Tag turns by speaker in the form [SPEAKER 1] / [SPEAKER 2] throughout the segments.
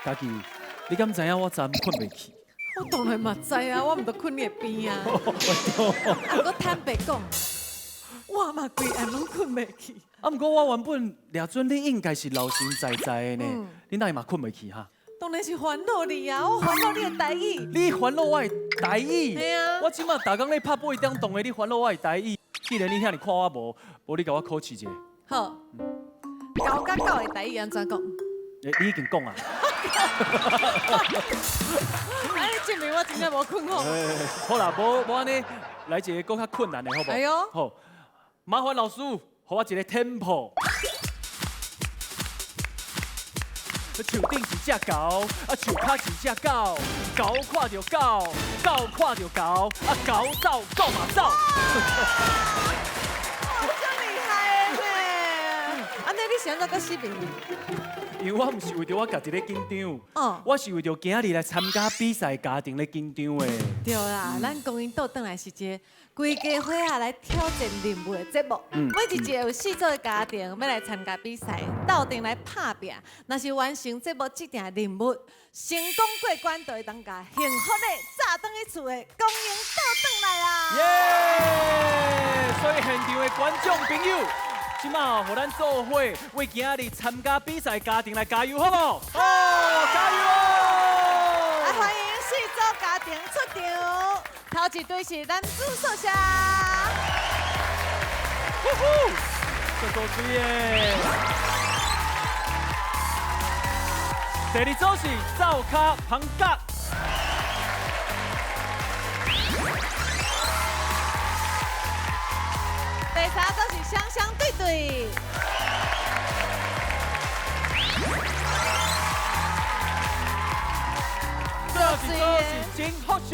[SPEAKER 1] 家己，你敢知影我昨暗困袂去？
[SPEAKER 2] 我当然嘛知啊，我毋都困你的边啊。啊，我坦白讲，我嘛规暗拢困袂去。
[SPEAKER 1] 啊，毋过我原本掠准你应该是老神在在的呢，你哪会嘛困袂去哈？
[SPEAKER 2] 当然是烦恼你啊，我烦恼你的台语。
[SPEAKER 1] 你烦恼我的台语，
[SPEAKER 2] 嘿啊
[SPEAKER 1] 我即马逐工咧拍8点钟的，你烦恼我的台语。既然你遐尼看我无你甲我考试者。
[SPEAKER 2] 好，狗甲狗的台语安怎讲？
[SPEAKER 1] 你已经讲啊。
[SPEAKER 2] 哎，证明我真正无困好。
[SPEAKER 1] 好啦，无安尼来一个更较困难的，好不好？
[SPEAKER 2] 哎呦
[SPEAKER 1] 好，麻烦老师，给我一个 tempo。树顶一只狗，啊树骹一只狗，狗看着狗，狗看着狗，啊狗走，狗嘛走。
[SPEAKER 2] 好厉害的呢！安尼你是安怎个失眠？
[SPEAKER 1] 因为我毋是为着我家己咧紧张，
[SPEAKER 2] 哦
[SPEAKER 1] 我是为着今日来参加比赛家庭咧紧张的。
[SPEAKER 2] 对啦，咱公园岛转来是一个规家伙仔来挑战任务的节目。每一个有4组的家庭要来参加比赛，斗阵来拍拼。若是完成节目这件任务，成功过关，就会当甲幸福的炸转去厝的公园岛转来啊！
[SPEAKER 1] 耶！所以现场的观众朋友，即马互咱做伙为今日参加比赛家庭来加油，好不好？好，加油！
[SPEAKER 2] 来欢迎4组家庭出场，头一队是男子宿舍。
[SPEAKER 1] 呼呼，这多水耶！第二组是灶卡庞甲。
[SPEAKER 2] 第三组是香香对对，
[SPEAKER 1] 这一组是金福秀。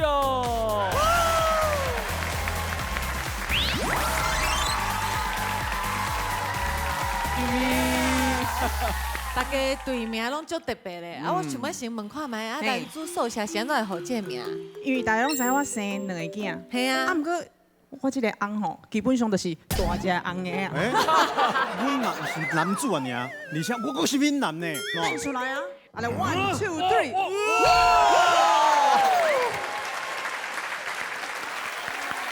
[SPEAKER 2] 大家队名拢足特别的，啊，我想要先问看卖，啊，男子宿舍是安怎会好这名？
[SPEAKER 3] 因为大家拢知影我生2个囝，
[SPEAKER 2] 系啊，
[SPEAKER 3] 毋过我即个翁吼，基本上就是大只翁的啊。
[SPEAKER 4] 阮嘛是男主啊，尔，而且我是闽南呢。
[SPEAKER 3] 看出来啊！啊来，1、2、3。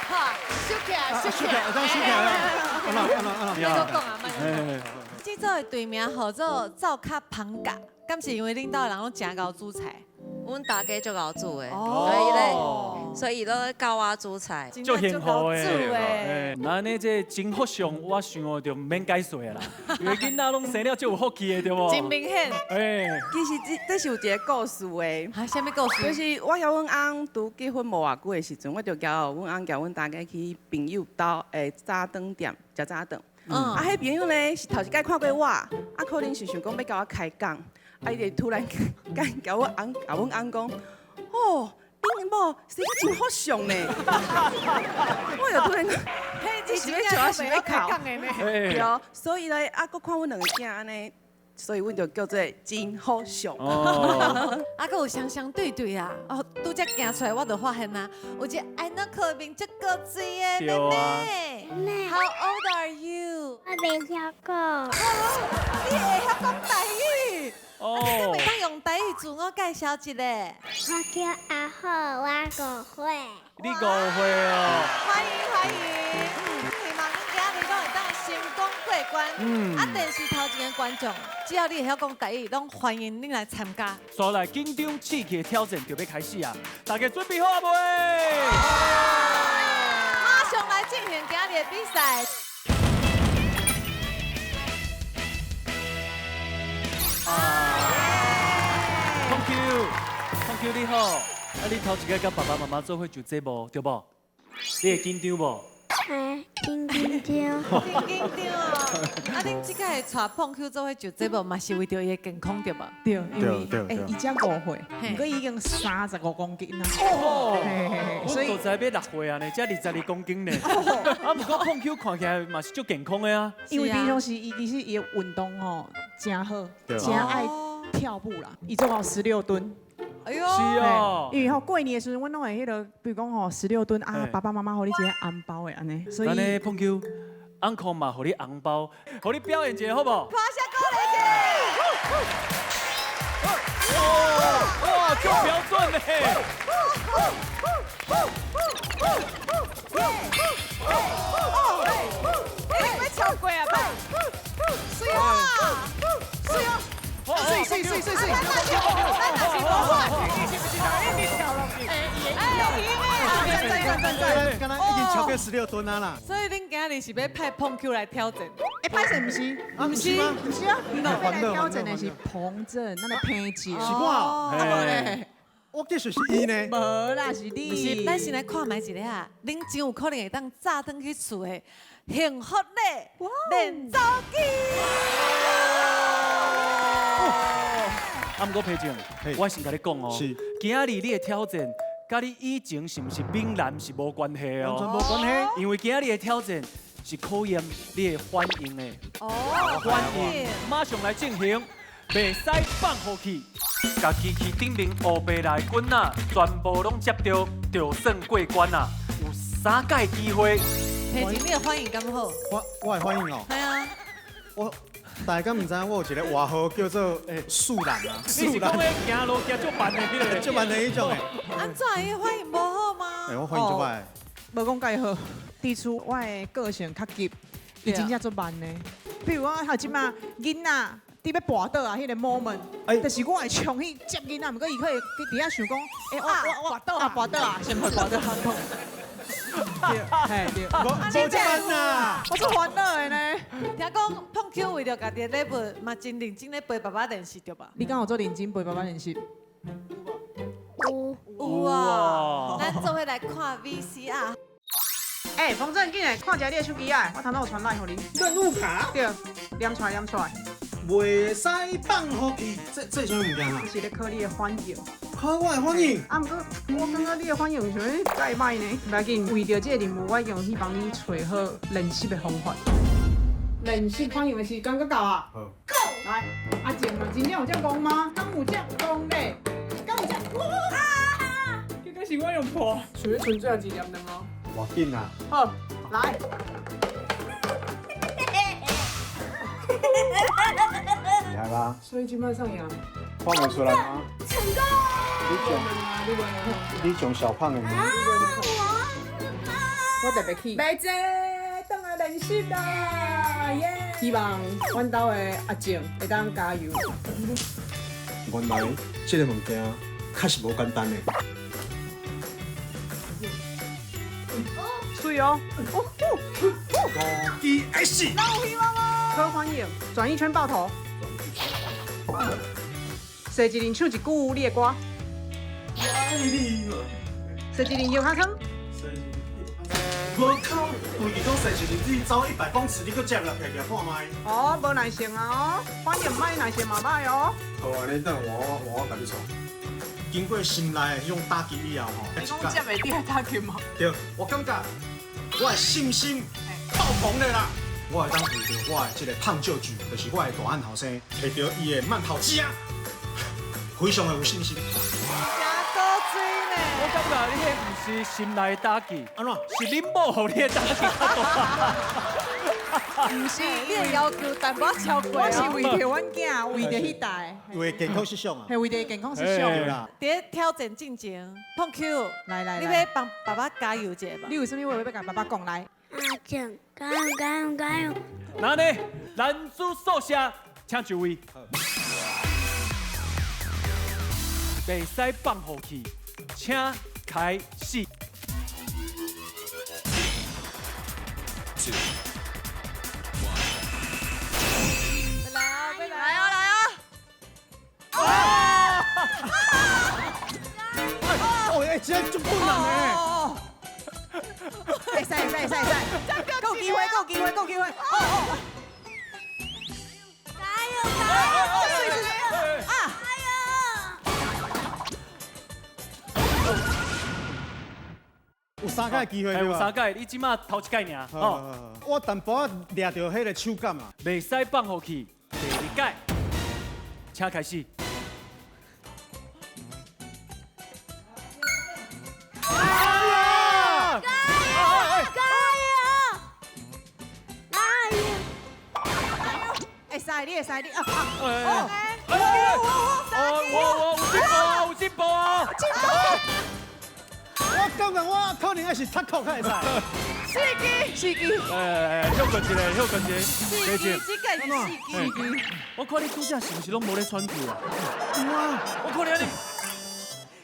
[SPEAKER 2] 好，收起来，收起来，
[SPEAKER 4] 当收起来了。
[SPEAKER 2] 别个讲啊，别个。这组的队名号做灶卡庞甲，敢是因为恁兜的人拢真够煮菜？
[SPEAKER 5] 阮大家足够煮的，
[SPEAKER 2] 哦
[SPEAKER 5] 所以咧教我煮菜。
[SPEAKER 1] 就幸福
[SPEAKER 2] 煮
[SPEAKER 1] 的，
[SPEAKER 2] 诶。
[SPEAKER 1] 那安尼这金福上，我想就毋免解说啦，因为囡仔拢生了就有福气的，对无？
[SPEAKER 2] 真明显。
[SPEAKER 3] 其实这是有一个故事的，
[SPEAKER 2] 啊，什么故事？
[SPEAKER 3] 就是我甲阮翁拄结婚无偌久的时阵，我就交阮翁交阮大家去朋友兜的早顿店食早顿。啊，迄朋友呢是头一摆看过我，啊，可能是想讲要甲我开讲，啊，伊就突然间甲阮翁讲，哦，恁某生得真好相呢，我就突然讲，
[SPEAKER 2] 嘿，
[SPEAKER 3] 是要笑是要哭
[SPEAKER 2] 讲的呢。
[SPEAKER 3] 对哦，所以呢，啊，佮看阮2个囝安尼，所以阮就叫做真好相。
[SPEAKER 1] 哦，
[SPEAKER 2] 啊，佮有双双对对啊！哦，拄则行出来，我就发现啊，有一个爱那口面足高水的妹妹。How old are you？
[SPEAKER 6] 我袂晓讲，
[SPEAKER 2] 你会晓讲台语？啊，你
[SPEAKER 1] 哦
[SPEAKER 2] 敢会当用台语自我介绍一下？
[SPEAKER 6] 我叫阿浩，我5岁。
[SPEAKER 1] 你5岁哦。
[SPEAKER 2] 欢迎！希望恁今日拢会当成功过关。啊，电视头前的观众，只要你会晓讲台语，拢欢迎恁来参加。
[SPEAKER 1] 所来紧张刺激的挑战就要开始啊！大家准备好啊未？
[SPEAKER 2] 马上来进行今日的比赛。
[SPEAKER 1] Thank you，你好。啊，你头一个甲爸爸妈妈做伙就这无，对无？你会紧张无？
[SPEAKER 6] 紧张。
[SPEAKER 2] 真紧张哦！啊，恁即个会带碰 Q 做伙就这无，嘛是为着伊的健康对无？
[SPEAKER 3] 对，因为
[SPEAKER 4] 对
[SPEAKER 3] 伊才5岁，
[SPEAKER 2] 嘿
[SPEAKER 3] 不过已经35公斤啦。
[SPEAKER 1] 哦，
[SPEAKER 3] 嘿所以
[SPEAKER 1] 我都知要6岁啊呢，才22公斤呢。啊，不过碰 Q 看起来嘛是足健康的啊。
[SPEAKER 3] 因为平常时伊其实伊的运动吼真好，
[SPEAKER 4] 对
[SPEAKER 3] 真爱跳步啦，伊做到16吨。
[SPEAKER 2] 哎呦，
[SPEAKER 1] 是哦。
[SPEAKER 3] 因为吼过年的时阵，阮拢会迄个，比如讲吼16吨啊
[SPEAKER 1] 嘿，
[SPEAKER 3] 爸爸妈妈互你一个红包的安尼，所
[SPEAKER 1] 安尼
[SPEAKER 3] 以
[SPEAKER 1] 碰 Q， uncle 嘛，互你红包，互你表演一下好不好？
[SPEAKER 2] 拍下鼓励者。
[SPEAKER 1] 哇，就标准呢。
[SPEAKER 2] 你要超过啊吧？水啊！水啊！水！
[SPEAKER 4] 刚刚已经超过16吨啊啦。
[SPEAKER 2] 所以恁今日是要派碰 Q 来挑战？
[SPEAKER 7] 歹势唔是？
[SPEAKER 4] 啊，不是吗？
[SPEAKER 7] 不是啊，来挑战的是彭正，咱来拼姐。
[SPEAKER 4] 是我，我继续是伊呢。
[SPEAKER 7] 无啦，是
[SPEAKER 2] 不是，
[SPEAKER 7] 你。
[SPEAKER 2] 咱先来看卖一个啊，恁真有可能会当早登去厝的幸福嘞练走机。
[SPEAKER 1] 啊，毋过裴静，我先甲你讲哦，
[SPEAKER 4] 是
[SPEAKER 1] 今日你的挑战，甲你以前是毋是闽南是无关系
[SPEAKER 4] 完全
[SPEAKER 1] 哦，
[SPEAKER 4] 无关系。
[SPEAKER 1] 因为今日的挑战是考验你的反应的。
[SPEAKER 2] 哦，
[SPEAKER 1] 反应马上来进行，袂使放好去，甲机器顶面黑白来滚啊，全部拢接到，就算过关啊，有3届机会。
[SPEAKER 2] 裴静，你的反应敢好？
[SPEAKER 4] 我的反应哦，
[SPEAKER 2] 系啊，
[SPEAKER 4] 我大家唔知影我有一个外号叫做树懒啊，
[SPEAKER 1] 你是讲咧行路行足慢的迄个？
[SPEAKER 4] 就蛮的迄种诶。
[SPEAKER 2] 安怎伊反应无好吗？
[SPEAKER 4] 我反应就歹。
[SPEAKER 7] 无讲介好，提出我的个性较急，伊真正足慢的。比如我头即马囡仔伫要跋倒啊，迄个 moment，就是我会冲去接囡仔，毋过伊可以伫遐想讲，我跋倒啊，先去跋倒啊。对，嘿对，
[SPEAKER 4] 无这般呐。
[SPEAKER 7] 我做烦恼的呢。
[SPEAKER 2] 听讲碰 Q 为着家己的 level，嘛真认真咧陪爸爸练习对吧？
[SPEAKER 7] 你敢有做认真陪爸爸练习？
[SPEAKER 2] 有啊，咱做伙来看 VCR。
[SPEAKER 7] 彭正，紧来看一下你的手机啊！我头仔有传来互你。
[SPEAKER 4] 任务卡
[SPEAKER 7] 对，念出来。
[SPEAKER 4] 袂使放好去，这什么物件啊
[SPEAKER 7] 这？是咧考你的反应。
[SPEAKER 4] 考我的反应。
[SPEAKER 7] 啊，毋过我感觉你的反应像介歹呢。不要紧，为着这个任务，我用去帮你找好练习的方法。练习反应的时间够啊？
[SPEAKER 4] 好。
[SPEAKER 7] 来，阿静嘛，真正有这讲吗？敢有这讲咧？敢有这？哇！这个是我用破，纯最后一粒两哦。
[SPEAKER 4] 我紧啊。
[SPEAKER 7] 好，来。
[SPEAKER 4] 厉害吧？
[SPEAKER 7] 所以今晚上扬。
[SPEAKER 4] 看不出来吗？
[SPEAKER 6] 成功！
[SPEAKER 4] 你种小胖的吗？
[SPEAKER 7] 我特别去。妹姐，等来练习啦！耶！希望阮兜的阿静会当加油。
[SPEAKER 4] 原来这个物件确实无简单的。
[SPEAKER 7] 水哦！5
[SPEAKER 4] 支 S。
[SPEAKER 7] 有希望哦！柯欢迎，转一圈爆头。洗一人唱一句你的歌。洗一人摇下撑。
[SPEAKER 4] 无靠，规日讲洗一日走100公尺，你搁接落去看麦。
[SPEAKER 7] 哦，无耐性啊哦，反正歹耐性嘛歹哦。
[SPEAKER 4] 好啊，你等我甲你创。经过心内的迄种打击以后吼，
[SPEAKER 7] 你讲接袂掉打击吗？
[SPEAKER 4] 对，我感觉我的信心爆棚的啦。我会当为着我的这个胖舅舅，就是我的大汉后生，摕到伊的慢跑机啊，非常的有信心。
[SPEAKER 1] 我感觉你迄不是心内打击，
[SPEAKER 4] 安怎？
[SPEAKER 1] 是恁某予你的打击较大。
[SPEAKER 2] 不是，你的要求淡薄超过
[SPEAKER 7] 我是
[SPEAKER 2] 哦。
[SPEAKER 7] 为着阮囝，为着迄代，
[SPEAKER 4] 为健康设想啊。
[SPEAKER 7] 系为着健康设
[SPEAKER 4] 对
[SPEAKER 7] 想。
[SPEAKER 4] 啦，
[SPEAKER 2] 在挑战进前，碰 Q，你
[SPEAKER 7] 来来来
[SPEAKER 2] 要帮爸爸加油一下吧
[SPEAKER 7] 你。有啥物话要甲爸爸讲来？
[SPEAKER 6] 阿静，加油加油加油！
[SPEAKER 1] 那呢，男子速写，请就位。袂使放好去，请开始。
[SPEAKER 2] 来哦来
[SPEAKER 4] 哦，这就不难诶。
[SPEAKER 7] 会使，够机会。
[SPEAKER 6] 加油加油！
[SPEAKER 4] 有3届机会对
[SPEAKER 1] 有
[SPEAKER 4] 吧？
[SPEAKER 1] 3届，你即马头一届尔，哦，
[SPEAKER 4] 我淡薄仔掠到迄个手感啊。
[SPEAKER 1] 袂使放好去。第2届，请开始。
[SPEAKER 7] 会使，你会使，你啊！
[SPEAKER 1] 哎我有进步啊！
[SPEAKER 4] 我感觉我可能还是踢球较会使。
[SPEAKER 7] 司机，
[SPEAKER 1] 休困一下，休困一下，
[SPEAKER 2] 四
[SPEAKER 1] 姐姐，
[SPEAKER 2] 支这个是四支，
[SPEAKER 1] 我看你拄则是不是拢无咧喘气啊？
[SPEAKER 4] 哇！
[SPEAKER 1] 我看你，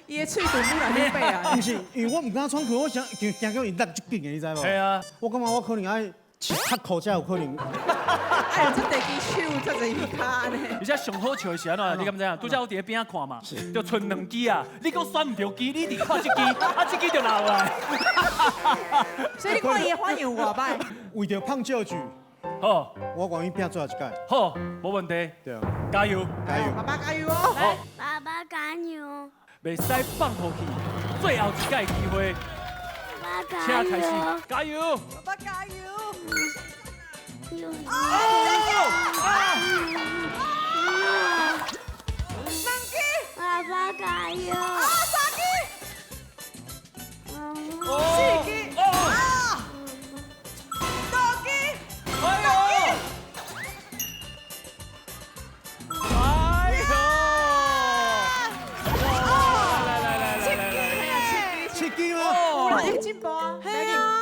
[SPEAKER 7] 伊的喙都愈来愈白啊
[SPEAKER 4] 不！是，因为我唔敢喘气，我想惊到伊落这紧的，你知无？
[SPEAKER 1] 系啊，
[SPEAKER 4] 我感觉我可能爱是踢球才有可能。
[SPEAKER 7] 哎呀，这地支手，这个鱼卡呢？
[SPEAKER 1] 而且上好笑的是安怎？你敢知影？拄则我伫咧边仔看嘛，就剩2支啊！你讲选唔着机，你伫看这支，啊，这支就流来。
[SPEAKER 7] 所以你看伊的反应有偌歹？
[SPEAKER 4] 为着胖救局，
[SPEAKER 1] 好，
[SPEAKER 4] 我愿意拼最后一届。
[SPEAKER 1] 好，无问题，
[SPEAKER 4] 对啊，
[SPEAKER 1] 加油！
[SPEAKER 4] 加油！
[SPEAKER 7] 爸爸加油哦！
[SPEAKER 1] 好，
[SPEAKER 6] 爸爸加油！
[SPEAKER 1] 袂使放弃去，最后一届机会，
[SPEAKER 6] 爸爸
[SPEAKER 1] 请开始，加油！
[SPEAKER 2] 爸爸加油！
[SPEAKER 6] 爸爸加油！
[SPEAKER 1] 四支，哎呦！哎呦！来，
[SPEAKER 4] 七支吗？
[SPEAKER 7] 哦，有进步啊！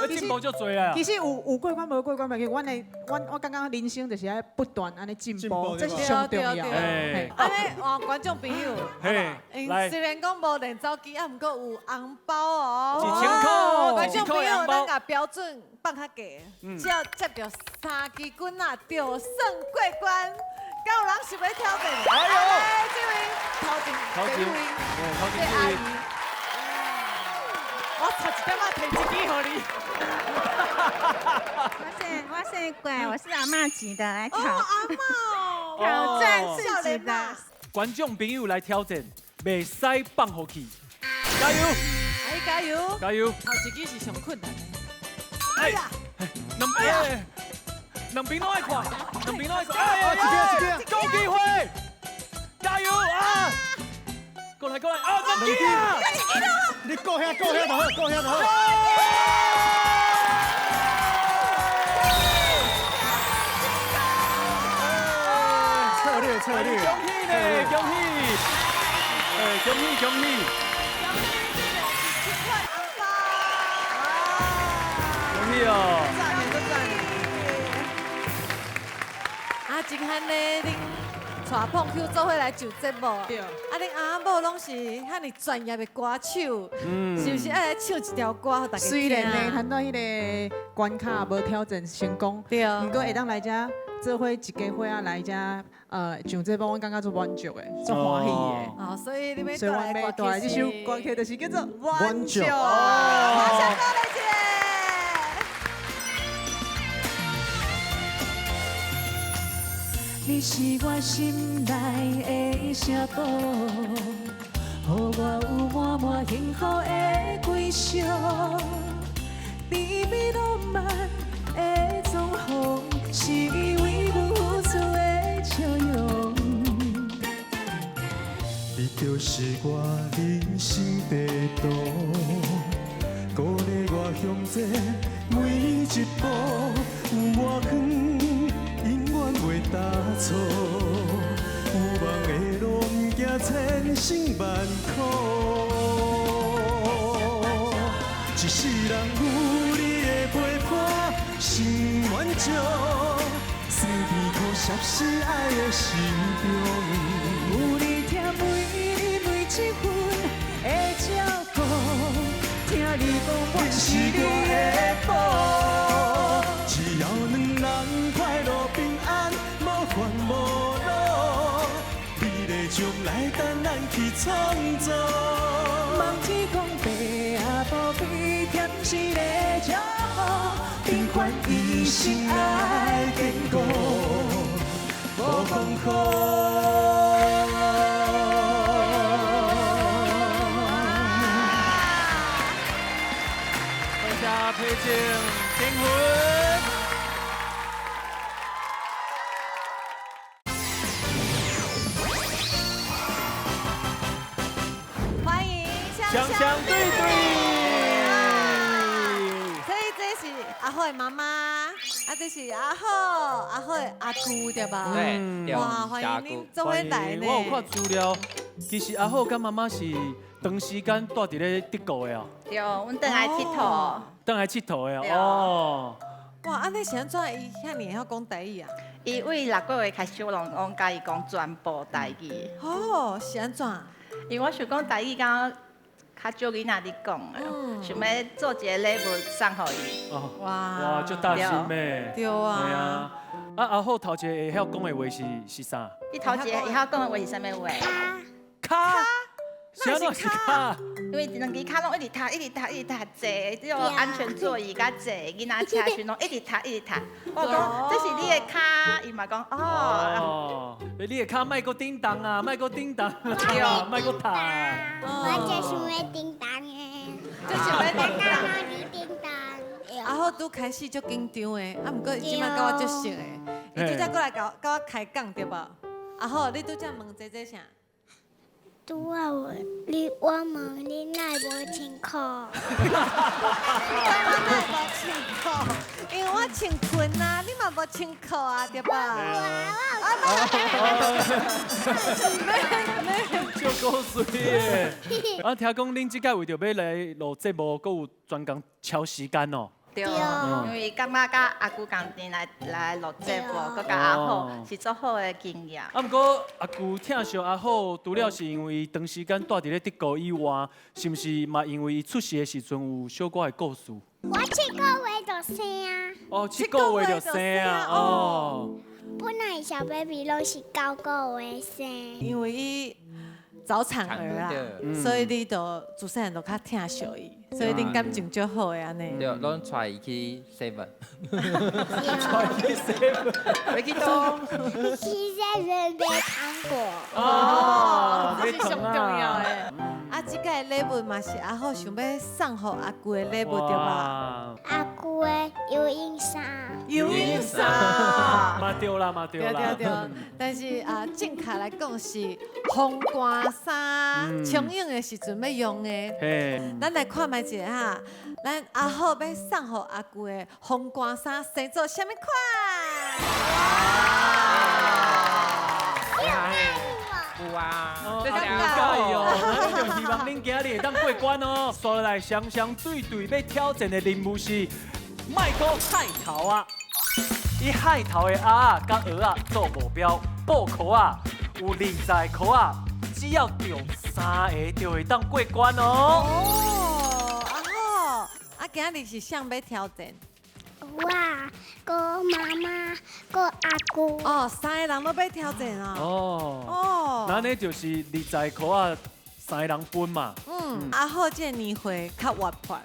[SPEAKER 1] 进步就多啊！
[SPEAKER 7] 其实有过关无过关，袂紧。我感觉人生就是爱不断安尼进步，这是上重要。
[SPEAKER 1] 哎，
[SPEAKER 2] 安尼换观众朋友，
[SPEAKER 1] 嘿，来，
[SPEAKER 2] 虽然讲无练走机，啊，毋过有红包哦。
[SPEAKER 1] 1000块
[SPEAKER 2] 观众朋友，
[SPEAKER 1] 1000块红包
[SPEAKER 2] 咱甲标准放较低，只要接到3支棍啊，就算过关。敢有人想要挑战？
[SPEAKER 1] 哎呦
[SPEAKER 2] 来，这位头前，这阿姨，我差一点仔摕一支互你。
[SPEAKER 8] 我是乖，我是阿嬷级的来
[SPEAKER 2] 哦，阿嬷，
[SPEAKER 8] 挑战自己的。
[SPEAKER 1] 观众朋友来挑战，袂使放弃去，加油！
[SPEAKER 2] 哎，加油！
[SPEAKER 1] 加油！
[SPEAKER 2] 头一支是上困难的。
[SPEAKER 1] 哎呀，两边都爱看，两边都爱看，哎
[SPEAKER 4] 一支
[SPEAKER 1] 够机会，加油啊！过来，啊，两支啊！
[SPEAKER 4] 你够遐就好。策略。
[SPEAKER 1] 恭喜呢，恭喜！哎，恭喜！恭喜哦！
[SPEAKER 2] 啊，真罕呢，恁带碰 Q 做伙来就节目，
[SPEAKER 7] 对。
[SPEAKER 2] 啊，恁阿某拢是遐尼专业的歌手，是不是爱来唱一条歌给大家听？
[SPEAKER 7] 虽然呢，谈到迄个关卡无挑战成功，
[SPEAKER 2] 对，
[SPEAKER 7] 不过会当来遮做伙一家伙仔来遮，上这帮我感觉做满足的，做欢喜的。
[SPEAKER 2] 哦，所以你们
[SPEAKER 7] 所以我
[SPEAKER 2] 带来
[SPEAKER 7] 要带来这首歌曲，就是叫做《满足》。
[SPEAKER 2] 马上到来姐。
[SPEAKER 9] 你是我心内的声波，予我有满满幸福的归宿。甜蜜浪漫的总风，是你为阮付出的笑容。
[SPEAKER 10] 你就是我人生地图，鼓励我向前每一步，有我远。永远袂打错，有梦的路，不惊千辛万苦。一世人有你的陪伴，心满足，酸甜苦涩是爱的心中。
[SPEAKER 9] 有你听每一分的照顾，听你讲我是你的宝。
[SPEAKER 10] 只要两人快乐平安，无烦无恼，美丽将来等咱去创造。
[SPEAKER 9] 望天公伯阿婆比甜是个照顾，平凡一生爱坚固，无困苦。
[SPEAKER 1] 大家推荐订婚。
[SPEAKER 2] 欢迎
[SPEAKER 1] 香香对对。
[SPEAKER 2] 所以这是阿慧妈妈，啊，这是阿好的阿姑对吧？
[SPEAKER 11] 对，
[SPEAKER 2] 哇，欢迎您做伙来呢。
[SPEAKER 1] 我有看资料，其实阿好跟妈妈是长时间住伫咧德国的哦。
[SPEAKER 8] 对，阮倒来佚佗。
[SPEAKER 1] 倒来佚佗的哦。
[SPEAKER 2] 哇，安尼是安怎？伊遐尔晓讲台语啊？
[SPEAKER 8] 伊为6个月开始，我拢甲伊讲全部台语。
[SPEAKER 2] 哦，是安怎？
[SPEAKER 8] 因为我想讲台语，敢较少囡仔伫讲的，想要做一个礼物送互伊。
[SPEAKER 1] 哦，哇，足大心的。
[SPEAKER 2] 对啊。
[SPEAKER 1] 对啊。阿好头一个会晓讲的话是啥？
[SPEAKER 8] 伊头一个会晓讲的话是啥物话？
[SPEAKER 1] 卡。啥拢是卡？
[SPEAKER 8] 因为两支卡拢一直读，坐，这种安全座椅甲坐，囡仔车时拢一直读。我讲这是你的卡，伊嘛讲哦。
[SPEAKER 1] 你的卡莫搁叮当啊，莫搁叮当，对啊，莫搁读啊。
[SPEAKER 6] 我就是要叮当的，
[SPEAKER 2] 就是要叮
[SPEAKER 6] 当，叮当。
[SPEAKER 2] 阿好拄开始足紧张的，啊，毋过伊即摆甲我足熟的，伊拄则过来甲我开讲对无？阿好，你拄则问这啥？
[SPEAKER 6] 拄啊我问你哪无穿裤？
[SPEAKER 2] 我哪无穿裤？因为我穿裙啊，你嘛无穿裤啊，对吧？
[SPEAKER 1] 就够水的。啊，听讲恁即届为着要来录节目，阁有专工敲时间哦。
[SPEAKER 8] 对，因为感觉甲阿姑共阵来录节目，佮甲阿好是足好的经验。
[SPEAKER 1] 啊，毋过阿舅听说阿好，除了是因为长时间住伫咧德国以外，是毋是嘛因为伊出世的时阵有小可的故事？
[SPEAKER 6] 我7个月就生啊。
[SPEAKER 1] 哦，7个月就生啊！哦。
[SPEAKER 6] 本来小 baby 拢是9个月生。
[SPEAKER 2] 因为伊早产儿啊，所以你就自细汉就较疼惜伊。所以恁感情足好的安尼。
[SPEAKER 11] 对，拢带伊去 7。
[SPEAKER 1] 带去 7，
[SPEAKER 11] 要去倒？
[SPEAKER 6] 去 7买糖果。
[SPEAKER 2] 哦，这是上重要的。啊，即个礼物嘛是阿好想要送互阿姑的礼物对吧？
[SPEAKER 6] 阿姑的游泳衫。
[SPEAKER 2] 游泳衫。
[SPEAKER 1] 嘛对啦，嘛对啦。
[SPEAKER 2] 对。但是啊，正确来讲是风寒衫，冲泳的时阵要用的。嘿。咱来看卖一下哈，咱阿好要送互阿姑的风寒衫，生做什么款？
[SPEAKER 11] 有啊，
[SPEAKER 1] 这是不介意哦，咱就希望恁今日会当过关哦。所来双对要挑战的任务是麦克海头啊，以海头的鸭甲鹅啊做目标，布壳啊有20颗啊，只要中3个就会当过关哦。
[SPEAKER 2] 哦，阿好，啊，今日是谁要挑战？
[SPEAKER 6] 我、哥妈妈、哥阿姑。
[SPEAKER 2] 哦，3个人要挑战啊！
[SPEAKER 1] 哦，那呢就是20颗啊，3个人分嘛。
[SPEAKER 2] 阿好这年岁较活泼，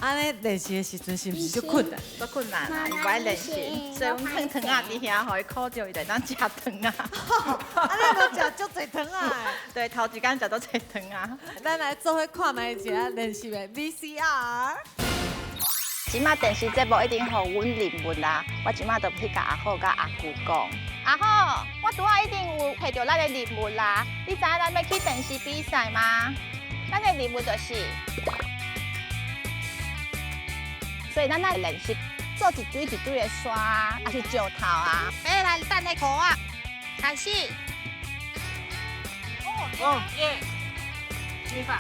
[SPEAKER 2] 安尼练习的时阵是毋是足困难？
[SPEAKER 8] 足困难啊，伊不爱练习，所以阮烫糖啊伫遐，互伊烤着，伊就当食糖啊。
[SPEAKER 2] 安尼都食足侪糖啊！
[SPEAKER 8] 对，头一工食足侪糖啊。
[SPEAKER 2] 咱来做伙看卖一下练习的 VCR。
[SPEAKER 8] 即马电视节目一定互阮任务啦，我即马就去甲阿好甲阿姑讲。阿好，我拄仔一定有摕到咱的任务啦。你知影咱要去电视比赛吗？咱的任务就是，所以咱来练习做一堆的刷，还是石头啊。来等下课啊，开始。哦，耶，举法。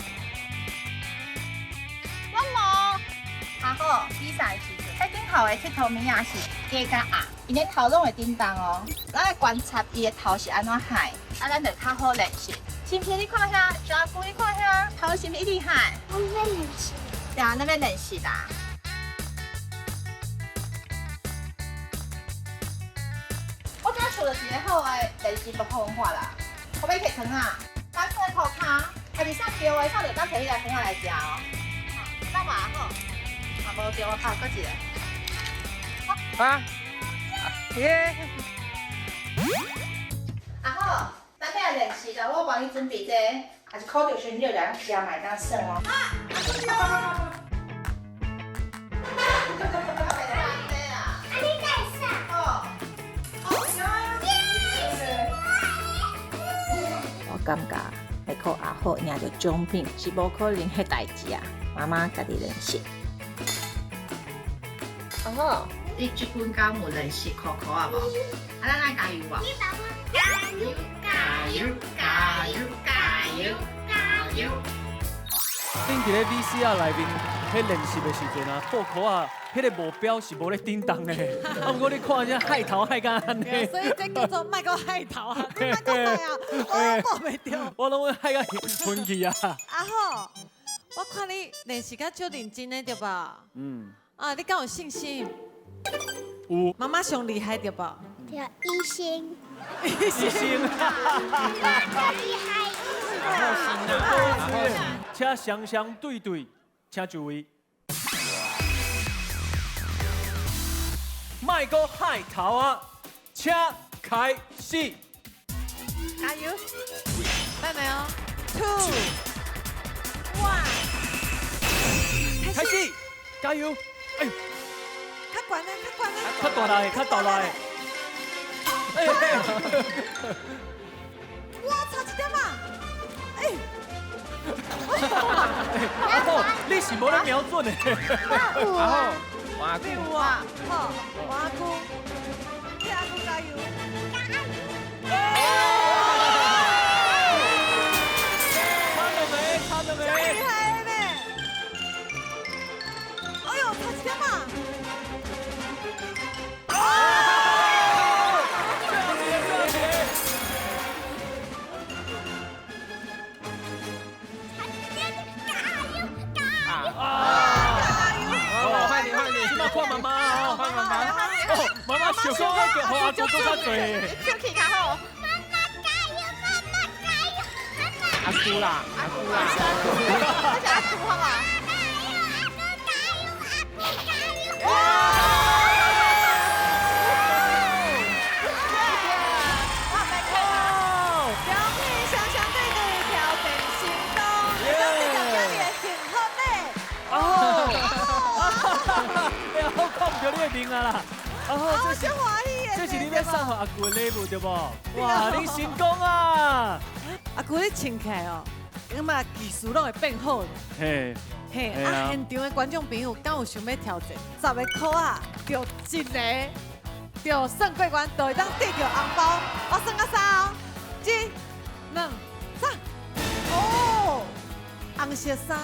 [SPEAKER 8] 我无。阿好，比赛时阵，迄顶头的佚佗物仔是鸡甲鸭，伊的头拢会叮当哦。咱来观察伊的头是安怎海，啊，咱就较好练习。是毋是？你看遐，小阿姑，你看遐，头是毋是一直海？
[SPEAKER 6] 我要练习。
[SPEAKER 8] 对啊，咱要练习啦。我今仔找到一个好的练习方法啦。我要摕糖啊，咱做涂骹，还是啥叫的，啥就咱摕迄个糖仔来食哦。那嘛好。无叫我拍搁一个。啊！耶！阿好，咱要来练习啦，我帮你准备这，还是考着选料来食买当算哦。啊！
[SPEAKER 6] 你在上。
[SPEAKER 8] 哦。
[SPEAKER 12] 我感觉下课阿好领着奖品是无可能迄代志啊，妈妈家己练习。
[SPEAKER 8] 阿好，你这本敢有认识可可啊无？咱来加油无？加油！加油！加油！加油！加油！
[SPEAKER 1] 顶伫咧 VCR 内面，迄练习的时阵啊，可可啊，迄个目标是无咧叮当的。啊，不过你看这海头海干安尼。
[SPEAKER 2] 所以这叫做卖个海头啊，你卖个海啊，我报袂着。
[SPEAKER 1] 我拢海个昏去啊。
[SPEAKER 2] 啊好，我看你练习甲足认真的对吧？
[SPEAKER 1] 嗯。
[SPEAKER 2] 啊，你敢有信心？
[SPEAKER 1] 有。
[SPEAKER 2] 妈妈上厉害对吧？
[SPEAKER 6] 对，一心。
[SPEAKER 1] 一心。请双双对对，请就位。卖个海头啊，请开始。
[SPEAKER 2] 加油！来没有 ？2、1，
[SPEAKER 1] 开始，加油！哎，
[SPEAKER 2] 较悬嘞，较悬嘞，
[SPEAKER 1] 较大力，较大力。哎，
[SPEAKER 2] 我差一点啊！哎，
[SPEAKER 1] 阿虎，你是无咧瞄准的。
[SPEAKER 11] 阿虎，阿姑，
[SPEAKER 2] 有啊，好，阿姑，你阿姑加油！
[SPEAKER 1] 差了没？
[SPEAKER 2] 厉害呢！哎呦，差一点嘛！
[SPEAKER 1] 换妈妈哦，换妈妈。哦，妈妈手工我给阿姑更较多。
[SPEAKER 8] 手气较好。
[SPEAKER 11] 阿姑啦，阿姑啦。
[SPEAKER 8] 我是阿姑好嘛？
[SPEAKER 1] 有你的名啊啦！
[SPEAKER 2] 哦，这欢喜耶！
[SPEAKER 1] 这是你要送给阿姑的礼物对不？哇，你成功啊！
[SPEAKER 2] 阿姑你穿起来哦，因嘛技术拢会变好。
[SPEAKER 1] 嘿，
[SPEAKER 2] 嘿，啊，现场的观众朋友敢有想要挑战？10个箍啊，就一个，就算过关，就会当得到红包。我算啊3、1、2、3。哦，红色衫的，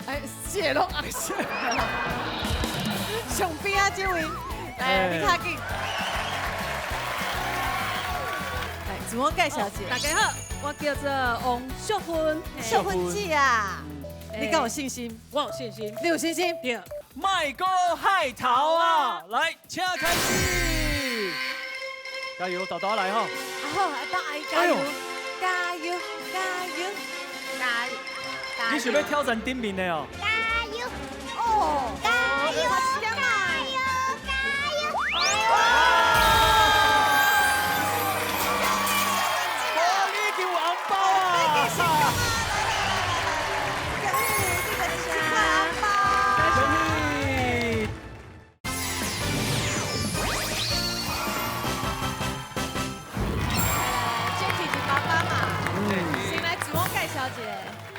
[SPEAKER 2] 哎，血拢红色。上边啊，这位，来，你较紧。来，自我介绍一下。
[SPEAKER 13] 大家好，我叫做王淑芬，
[SPEAKER 2] 秀芬姐啊，你敢有信心？
[SPEAKER 13] 我有信心，
[SPEAKER 2] 你有信心？
[SPEAKER 13] 对。
[SPEAKER 1] 卖个海头啊，来，请开始，加油，豆豆来哈。
[SPEAKER 2] 好，当阿姨加油，加油，加油，加油！
[SPEAKER 1] 你想要挑战顶面的哦？
[SPEAKER 6] 加油！
[SPEAKER 2] 哦，
[SPEAKER 6] 加油！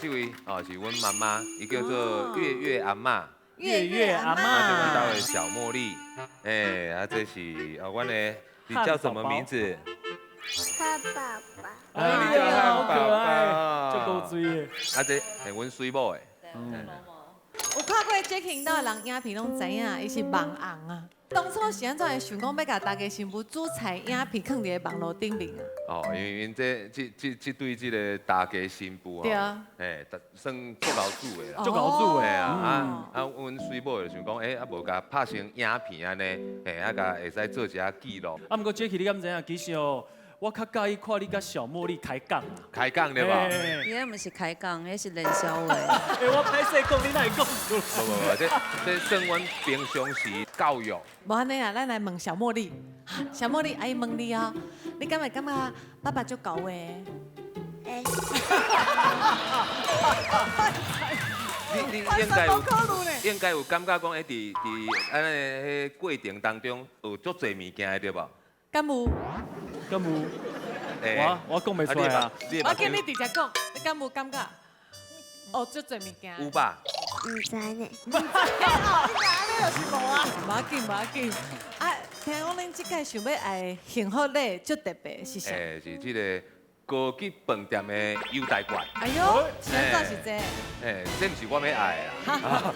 [SPEAKER 14] 这位哦是阮妈妈，伊叫做月月阿嬷。
[SPEAKER 1] 月月阿嬷，
[SPEAKER 14] 就阮家的小茉莉。哎，啊这是阮的，你叫什么名字？
[SPEAKER 6] 汉宝宝。
[SPEAKER 1] 哎，你好可爱，足够水的。
[SPEAKER 14] 啊这是阮水某的。
[SPEAKER 2] 有看过这频道的人影片拢知影，伊是网红啊。当初是安怎会想讲要甲大家新妇煮菜影片放伫网络顶面啊？
[SPEAKER 14] 哦，因为这对这个大家新妇
[SPEAKER 2] 对啊，
[SPEAKER 14] 哎，算足老煮的啦，
[SPEAKER 1] 足老煮的
[SPEAKER 14] 啊，阮水某就想讲，哎，啊无甲拍成影片安尼，哎，啊甲会使做一下记录。
[SPEAKER 1] 啊，不过 Jacky 你敢知影？其实哦，我较介意看你甲小茉莉开讲啊。
[SPEAKER 14] 开讲对吧？
[SPEAKER 5] 伊迄毋是开讲，迄是冷笑话。
[SPEAKER 1] 哎，我歹势讲，你哪会讲出来？
[SPEAKER 14] 不，这算阮平常时教育。
[SPEAKER 2] 无安尼啊，咱来问小茉莉。小茉莉，阿姨问你哦，你敢会感觉爸爸足高的？
[SPEAKER 14] 你应该有感觉讲，伫安尼过程当中有足侪物件对吧？
[SPEAKER 2] 敢有？
[SPEAKER 1] 敢有？我讲袂出来啊！
[SPEAKER 2] 我跟你直接讲，你敢有感觉？哦，足侪物件。
[SPEAKER 14] 有吧？
[SPEAKER 6] 唔知呢。
[SPEAKER 2] 你就是无啊，无要紧，无要紧。啊，听讲恁即届想要爱幸福礼足特别是啥？
[SPEAKER 14] 是这个高级饭店的优待券。
[SPEAKER 2] 哎呦，是安怎是这？
[SPEAKER 14] 这不是我要爱啦，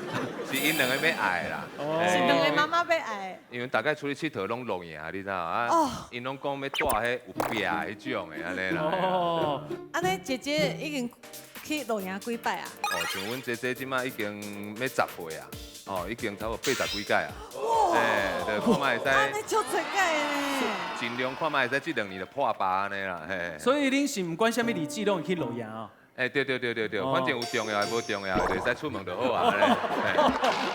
[SPEAKER 14] 是因两个要爱啦。
[SPEAKER 2] 是两个妈妈要爱。
[SPEAKER 14] 因为大概出去佚佗拢露营，你知道啊？因拢讲要带迄有壁迄种的安尼啦。
[SPEAKER 1] 哦，
[SPEAKER 2] 安尼姐姐已经去露营几摆啊？
[SPEAKER 14] 像阮姐姐即摆已经要10岁啊，已经差不多80几届啊。就看卖会
[SPEAKER 2] 安尼
[SPEAKER 14] 使，
[SPEAKER 2] 足侪届呢。
[SPEAKER 14] 尽量看卖会使这2年就破100安尼啦。
[SPEAKER 1] 所以恁是唔管什么日子拢会去露营哦。
[SPEAKER 14] 对，反正有重要的无重要的，就使出门就好啊。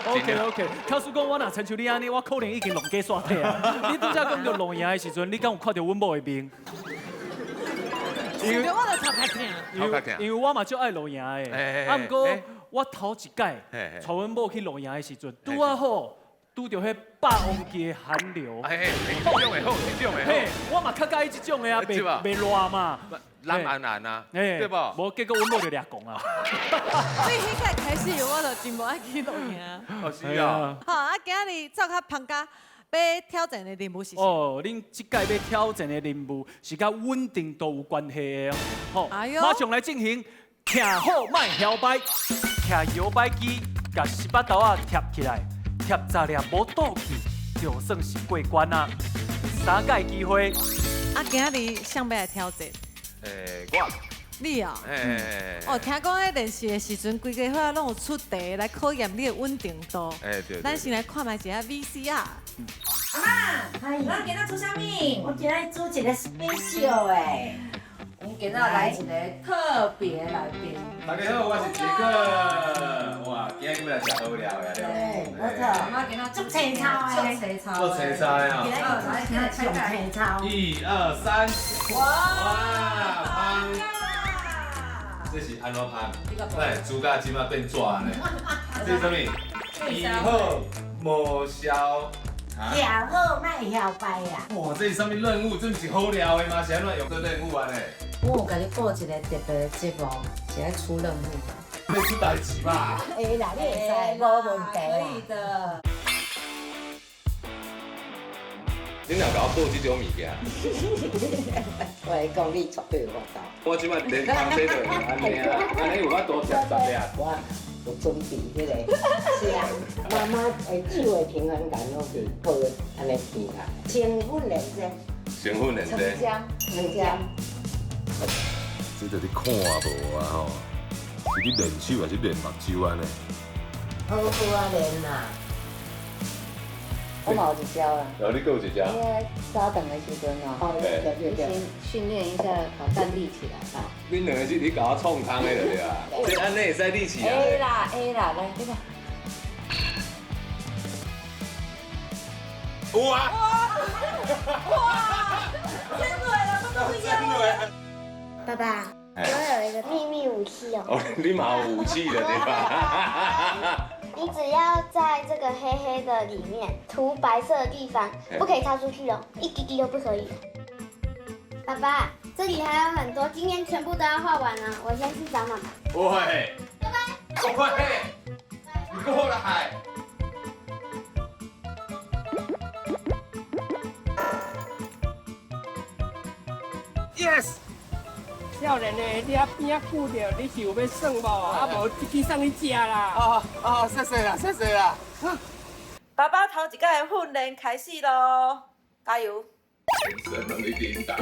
[SPEAKER 1] OK， 假使讲我若亲像你安尼，我可能已经弄假刷体啊。你拄则讲到露营的时阵，你敢有看到阮某的面？
[SPEAKER 2] 因为我就头壳痛。
[SPEAKER 1] 因为我嘛足爱露营的，啊，毋过我头一届带阮某去露营的时阵，拄啊好。拄着迄霸王级的寒流，
[SPEAKER 14] 这种的好，这种的好。
[SPEAKER 1] 我嘛较介意这种的啊，袂热嘛，
[SPEAKER 14] 冷安啊，对不？
[SPEAKER 1] 无结果阮某就掠讲啊。
[SPEAKER 2] 所以迄届开始我就真无爱去露营。
[SPEAKER 14] 是啊。
[SPEAKER 2] 好啊，今日走较旁家要挑战的任务是啥？
[SPEAKER 1] 恁即届要挑战的任务是甲稳定度有关系的哦。好，马上来进行，徛好莫摇摆，徛摇摆机，甲18刀啊贴起来。贴杂粒无倒去，就算是过关啊！3届机会。
[SPEAKER 2] 啊，今日想要来挑战？
[SPEAKER 14] 我。
[SPEAKER 2] 你哦。听讲喺练习的时阵，规家伙拢有出题来考验你的稳定度。
[SPEAKER 14] 对。
[SPEAKER 2] 咱先来看卖一下 VCR。
[SPEAKER 15] 阿妈，咱今仔煮啥物？我今仔煮一个 special 诶。阮今仔来一个特别来宾。
[SPEAKER 14] 大家好，我是杰克。哇，今日你们来吃好料呀？
[SPEAKER 15] 对，没错。我今仔做青草诶，
[SPEAKER 14] 做青菜啊。
[SPEAKER 15] 今仔做青草。
[SPEAKER 14] 1、2、3。哇，芳。这是安怎芳？哎，猪甲即马变纸呢？这是什么？以后莫消。
[SPEAKER 15] 徛好莫摇摆呀！
[SPEAKER 14] 哇，这是什么任务？这是好料的吗？是安怎用这任务啊呢？
[SPEAKER 15] 我有甲你报一个特别的节目，是来出任务的。
[SPEAKER 14] 要出代志吧？
[SPEAKER 15] 会啦，你会使，无问题。可以的。
[SPEAKER 14] 你若甲我报这种物件，
[SPEAKER 15] 我来讲，你绝对有法度。
[SPEAKER 14] 我即摆连汤水都会安尼啊，安尼有法度食10粒。
[SPEAKER 15] 我有准备迄个，是啊，妈妈的手的平衡感拢是好的，安尼变啊。成分练这。
[SPEAKER 14] 成分练这。
[SPEAKER 15] 两江。
[SPEAKER 14] 这着你看无啊吼，是你练手还是练目睭安尼？
[SPEAKER 15] 好好啊练啦。我嘛有一招啦。
[SPEAKER 14] 然后你还有一招？
[SPEAKER 15] 早顿的时阵哦，对，先训练一下把蛋立起来啊。
[SPEAKER 14] 恁两个是你搞我创汤的就对啊，这安尼会使立起来。
[SPEAKER 15] A 啦 A 啦，来这个。
[SPEAKER 14] 哇！
[SPEAKER 15] 真对了，都不一样。
[SPEAKER 6] 爸爸，我有一个秘密武器哦。
[SPEAKER 14] 你嘛有武器了对吧？
[SPEAKER 6] 你只要在这个黑黑的里面涂白色的地方，不可以插出去哦，一滴滴都不可以。爸爸，这里还有很多，今天全部都要画完了，我先去找妈妈。
[SPEAKER 14] 喂，
[SPEAKER 6] 拜拜。
[SPEAKER 14] 喂，你过来。Yes。
[SPEAKER 11] 少年的，你啊边啊顾着，你是有要耍无？啊无，去送你食啦。
[SPEAKER 14] 谢谢啦，谢谢啦。
[SPEAKER 16] 爸爸头一届的训练开始咯，加油！
[SPEAKER 14] 全身拢一定打。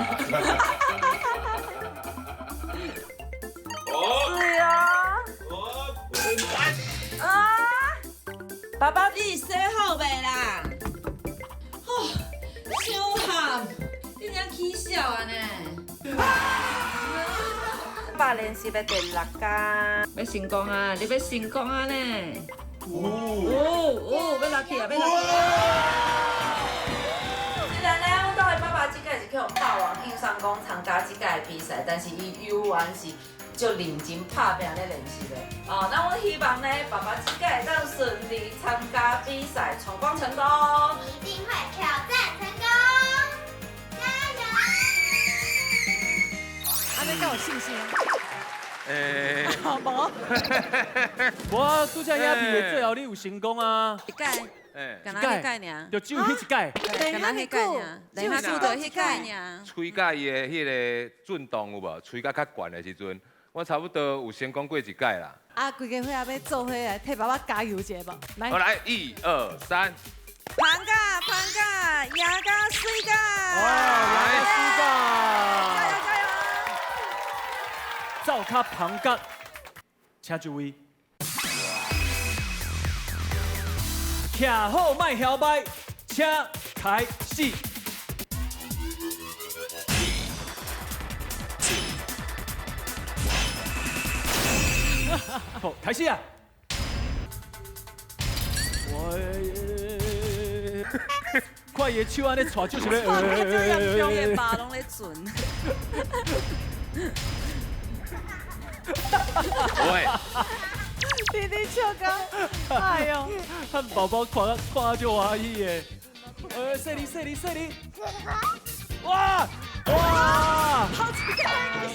[SPEAKER 16] 是啊。啊！爸爸，你洗好未啦？伤寒，你怎起笑啊呢？爸练习要第6天，要成功啊！你要成功啊呢？要落去啊！要落去！虽然呢，阮家的爸爸这届是去用霸王硬上弓参加这届的比赛，但是伊犹原是就认真拍拼咧练习的。那我希望呢，爸爸这届会当顺利参加比赛，闯关成功。
[SPEAKER 6] 一定会挑战成功，加油！
[SPEAKER 2] 安尼更有信心。
[SPEAKER 1] 我拄则遐比的最后你有成功啊！
[SPEAKER 16] 一届，干哪迄届尔？
[SPEAKER 1] 就只有迄一届，
[SPEAKER 16] 干哪迄届尔？连续就迄届尔。
[SPEAKER 14] 吹甲伊的迄个震动有无？吹甲较悬的时阵，我差不多有成功过一届啦。
[SPEAKER 2] 啊，规个伙仔要做伙来替爸爸加油一下无？来，
[SPEAKER 14] 好来，1、2、3。
[SPEAKER 16] 胖甲，牙甲水甲。
[SPEAKER 1] 来，水甲。
[SPEAKER 16] 加油加油！
[SPEAKER 1] 灶卡胖甲，请注意。徛好卖摇摆，请开始。好，开始啊！看伊手安尼拽，就是咧。
[SPEAKER 16] 伊的巴拢咧准。
[SPEAKER 14] 喂。
[SPEAKER 2] 弟弟笑讲，哎呦，
[SPEAKER 1] 汉堡包看就欢喜耶！说你，哇！
[SPEAKER 2] 好期待，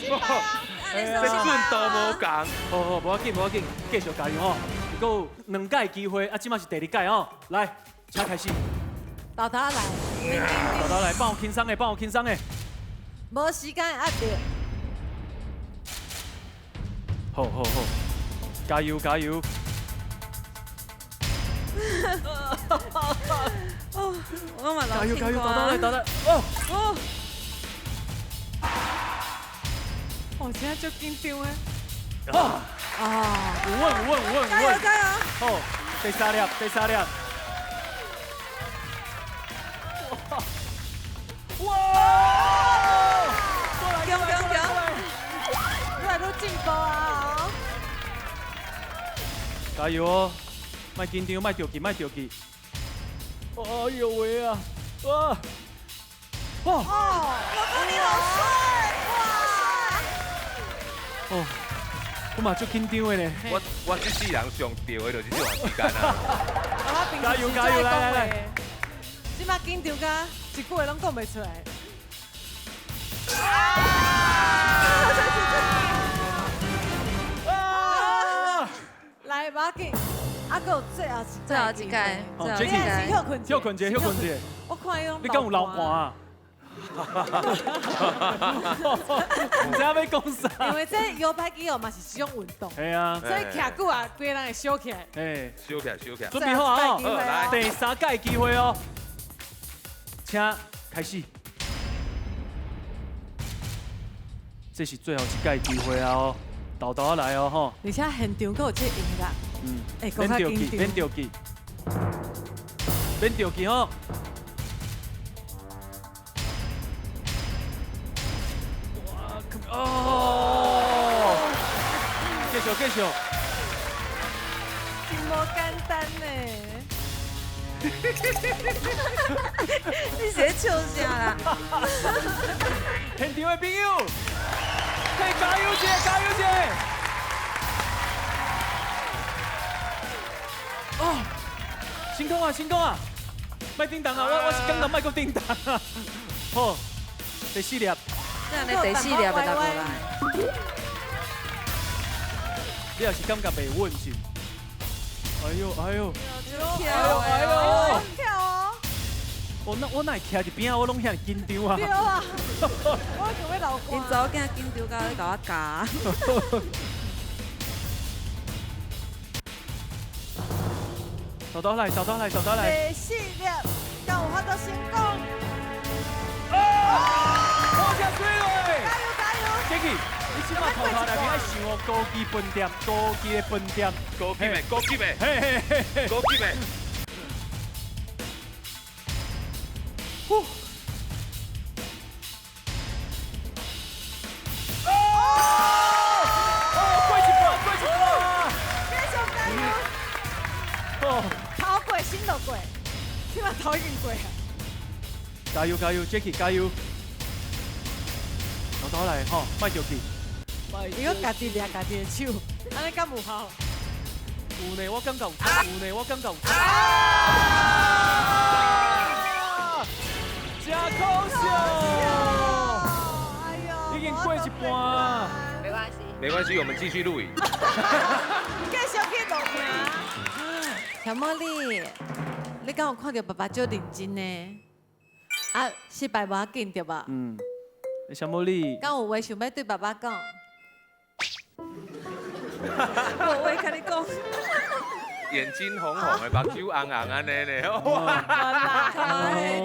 [SPEAKER 2] 你
[SPEAKER 14] 这准都无共。
[SPEAKER 1] 好，无要紧，继续加油吼！还有2届机会，啊，即马是第2届哦。来，请开始。
[SPEAKER 2] 豆豆来，
[SPEAKER 1] 豆豆来，帮我轻松的。
[SPEAKER 2] 无时间压力。
[SPEAKER 1] 好，加油！
[SPEAKER 16] 我嘛
[SPEAKER 1] 加油！豆豆来！
[SPEAKER 2] 我现在就紧张诶。
[SPEAKER 1] 有稳。
[SPEAKER 16] 加油！
[SPEAKER 1] 好，第三粒。哇！
[SPEAKER 16] 强！
[SPEAKER 2] 越来越进步啊！
[SPEAKER 1] 加油哦！莫紧张，莫着急。哎呦喂啊！哇！
[SPEAKER 2] 我看你好帅！
[SPEAKER 1] 哦，我嘛足紧张的呢。
[SPEAKER 14] 我这世人上吊的就是这段时间啊！
[SPEAKER 1] 加油！来！
[SPEAKER 2] 即马紧张甲一句话拢讲袂出来。来，无要紧，啊，还有最后一届。
[SPEAKER 1] 休困者。
[SPEAKER 2] 我看伊拢。
[SPEAKER 1] 你敢有流汗啊？唔知要讲啥。
[SPEAKER 2] 因为这摇摆机哦嘛是一种运动。
[SPEAKER 1] 系啊。
[SPEAKER 2] 所以徛久啊，规个人会烧起来。
[SPEAKER 14] 烧起来。
[SPEAKER 1] 准备好啊！来，第3届机会哦，请开始。这是最后一届机会啊哦，豆豆来哦吼。
[SPEAKER 2] 而且现场阁有这音乐。
[SPEAKER 1] 免着急吼。哦，继续。
[SPEAKER 2] 真无简单呢。
[SPEAKER 16] 你在笑啥啦？
[SPEAKER 1] 现场的朋友，可以加油一下！哦，成功啊！莫叮当啊！我是讲到莫搁叮当啊！好，第4粒。
[SPEAKER 16] 这样的第4粒要打过来。
[SPEAKER 1] 你若是感觉袂稳是？哎呦！
[SPEAKER 2] 跳哦！
[SPEAKER 1] 我哪会徛一边啊？我拢遐紧张啊！
[SPEAKER 2] 对啊！我就要流汗。
[SPEAKER 16] 因查某囝紧张到你甲我夹。
[SPEAKER 1] 豆豆来！
[SPEAKER 2] 第4粒，敢有法度成功？
[SPEAKER 1] 好吃水落！
[SPEAKER 2] 加油
[SPEAKER 1] ！Jackie，你即马头壳内面爱想哦，高级分店，高级的分店，
[SPEAKER 14] 高级的，
[SPEAKER 1] 嘿，
[SPEAKER 14] 高级的。
[SPEAKER 1] 过一半！
[SPEAKER 2] 继续加油！头过心就过，起码头已经过啊！
[SPEAKER 1] 加油 ，Jackie 加油！豆豆来吼，莫着急。
[SPEAKER 2] 伊个家己抓家己的手，安尼敢有效？
[SPEAKER 1] 有呢，我感觉有。真可惜！已经过一半。
[SPEAKER 16] 没关系。
[SPEAKER 14] 没关系，我们继续录影。
[SPEAKER 7] 继续去录影。
[SPEAKER 2] 小茉莉，你敢有看到爸爸足认真呢？啊，失败无要紧对吧？
[SPEAKER 1] 小茉莉，
[SPEAKER 2] 敢有话想要对爸爸讲？
[SPEAKER 5] 我会跟你讲。
[SPEAKER 14] 眼睛红红的，目睭红红安尼呢。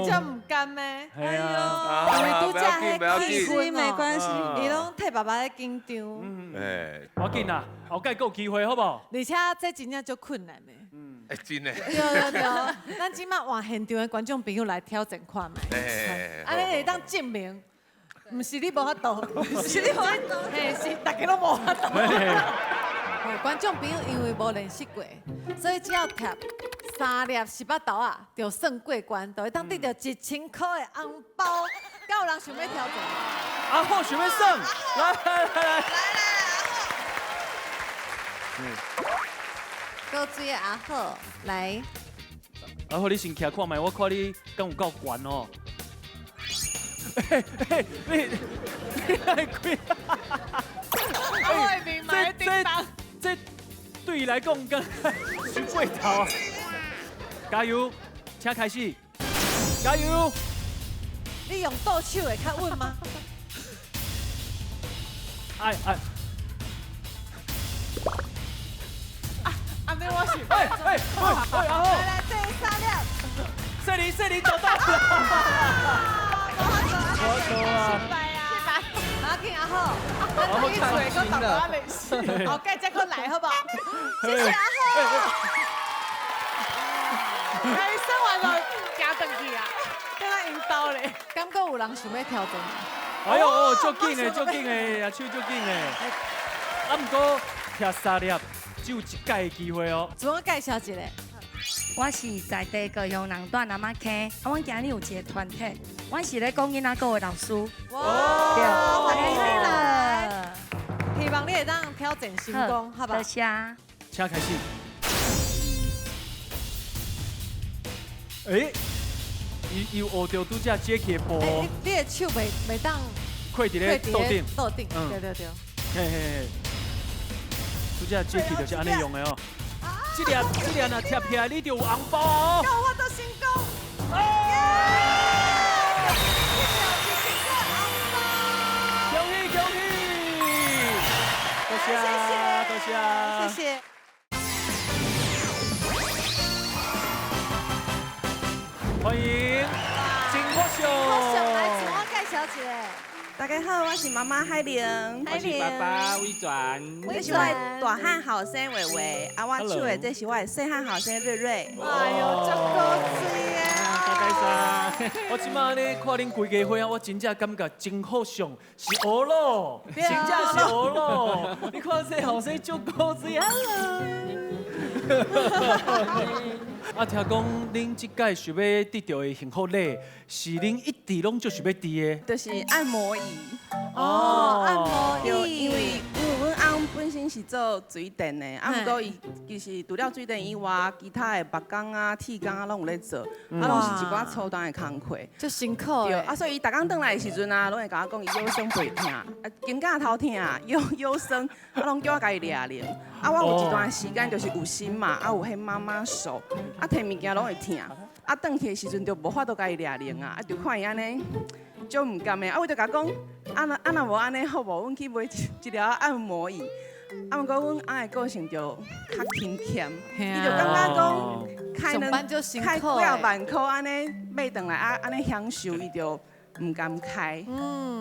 [SPEAKER 2] 这唔甘咩？
[SPEAKER 1] 哎呀，
[SPEAKER 2] 因为拄则迄气氛
[SPEAKER 5] 没关系，
[SPEAKER 2] 伊拢替爸爸咧紧张。
[SPEAKER 14] 哎，
[SPEAKER 1] 我紧啦，后盖有机会好不好？
[SPEAKER 2] 而且这真正足困难的。
[SPEAKER 14] 哎，真的。
[SPEAKER 2] 对，咱即马换现场的观众朋友来挑战看觅。安尼会当证明，唔是你无法度，是你无法度，嘿，是大家都无法度。观众朋友因为无认识过，所以只要贴3粒18豆啊，就算过关，就会当得到1000块的红包。敢有人想要挑战？
[SPEAKER 1] 阿浩想要胜，来。
[SPEAKER 2] 高水的阿浩来。
[SPEAKER 1] 阿浩，你先徛看觅，我看你敢有够悬哦。你来开。
[SPEAKER 7] 阿浩的面买叮当。
[SPEAKER 1] 这对伊来讲，跟是过头啊！加油，请开始，加油！
[SPEAKER 2] 你用倒手会较稳吗？
[SPEAKER 1] 哎，
[SPEAKER 7] 安尼我是。
[SPEAKER 1] 阿浩，
[SPEAKER 2] 来第3粒。
[SPEAKER 1] 这里找到了。我走啊！
[SPEAKER 2] 阿紧阿浩，
[SPEAKER 7] 咱第一嘴个爸爸没事，后盖再过来好不好？谢谢阿浩。哎，生完了行回去啊，等下引导咧。
[SPEAKER 2] 感觉有人想要挑战？
[SPEAKER 1] 哎呦，足紧的，阿手足紧的。啊，不过贴3粒，只有1届的机会哦。
[SPEAKER 2] 自我介绍一下。
[SPEAKER 17] 我是在地高雄人大阿妈坑，阮今日有一个团体，阮是咧讲囡仔教的老师。
[SPEAKER 2] 哇，欢迎你来！希望你会当挑战成功，好不好？
[SPEAKER 17] 多谢。
[SPEAKER 1] 请开始。哎，伊学到拄则接起的步。
[SPEAKER 2] 你的手袂当
[SPEAKER 1] 跪伫咧桌顶。
[SPEAKER 2] 桌顶，对。
[SPEAKER 1] 嘿，拄则接起就是安尼用的哦。这粒若贴起来，你就有红包哦。
[SPEAKER 2] 够我都成功！
[SPEAKER 1] 恭喜！多谢。欢迎金国雄
[SPEAKER 2] 来自我介绍一下。
[SPEAKER 3] 大家好，我是妈妈海玲。
[SPEAKER 11] 我是爸爸伟转。
[SPEAKER 3] 这是我的大汉后生维维，啊，我手的这是我的细汉后生瑞瑞。
[SPEAKER 2] 哎呦，足高水啊！
[SPEAKER 11] 大家
[SPEAKER 1] 我即马咧看恁规家伙啊，我真正感觉真好上，是鹅咯，真正是鹅咯。你看这后生足高水啊！啊，听讲恁即届想要得到的幸福礼，是恁一直拢就想要得的，
[SPEAKER 3] 就是按摩椅。
[SPEAKER 2] 按摩椅。
[SPEAKER 3] 因为阮翁本身是做水电的，啊，不过伊其实除了水电以外，其他的木工啊、铁工啊，拢有咧做，啊，拢是一寡粗重的工课，
[SPEAKER 2] 足辛苦
[SPEAKER 3] 对，啊，所以伊逐工转来的时阵啊，拢会甲我讲伊腰酸背痛，啊，肩胛头痛，腰酸，啊，拢叫我家己抓铃。啊，我有一段时间就是有心嘛，啊，有迄妈妈手，啊，摕物件拢会痛，啊，转去的时阵就无法度家己抓铃啊，啊，就看伊安尼。就唔甘的，啊，我就甲讲，若无安尼好无，阮去买一条按摩椅。啊，不过阮翁的个性就较勤俭，伊就感觉讲开几啊万块安尼买回来啊，安尼享受伊就唔甘开，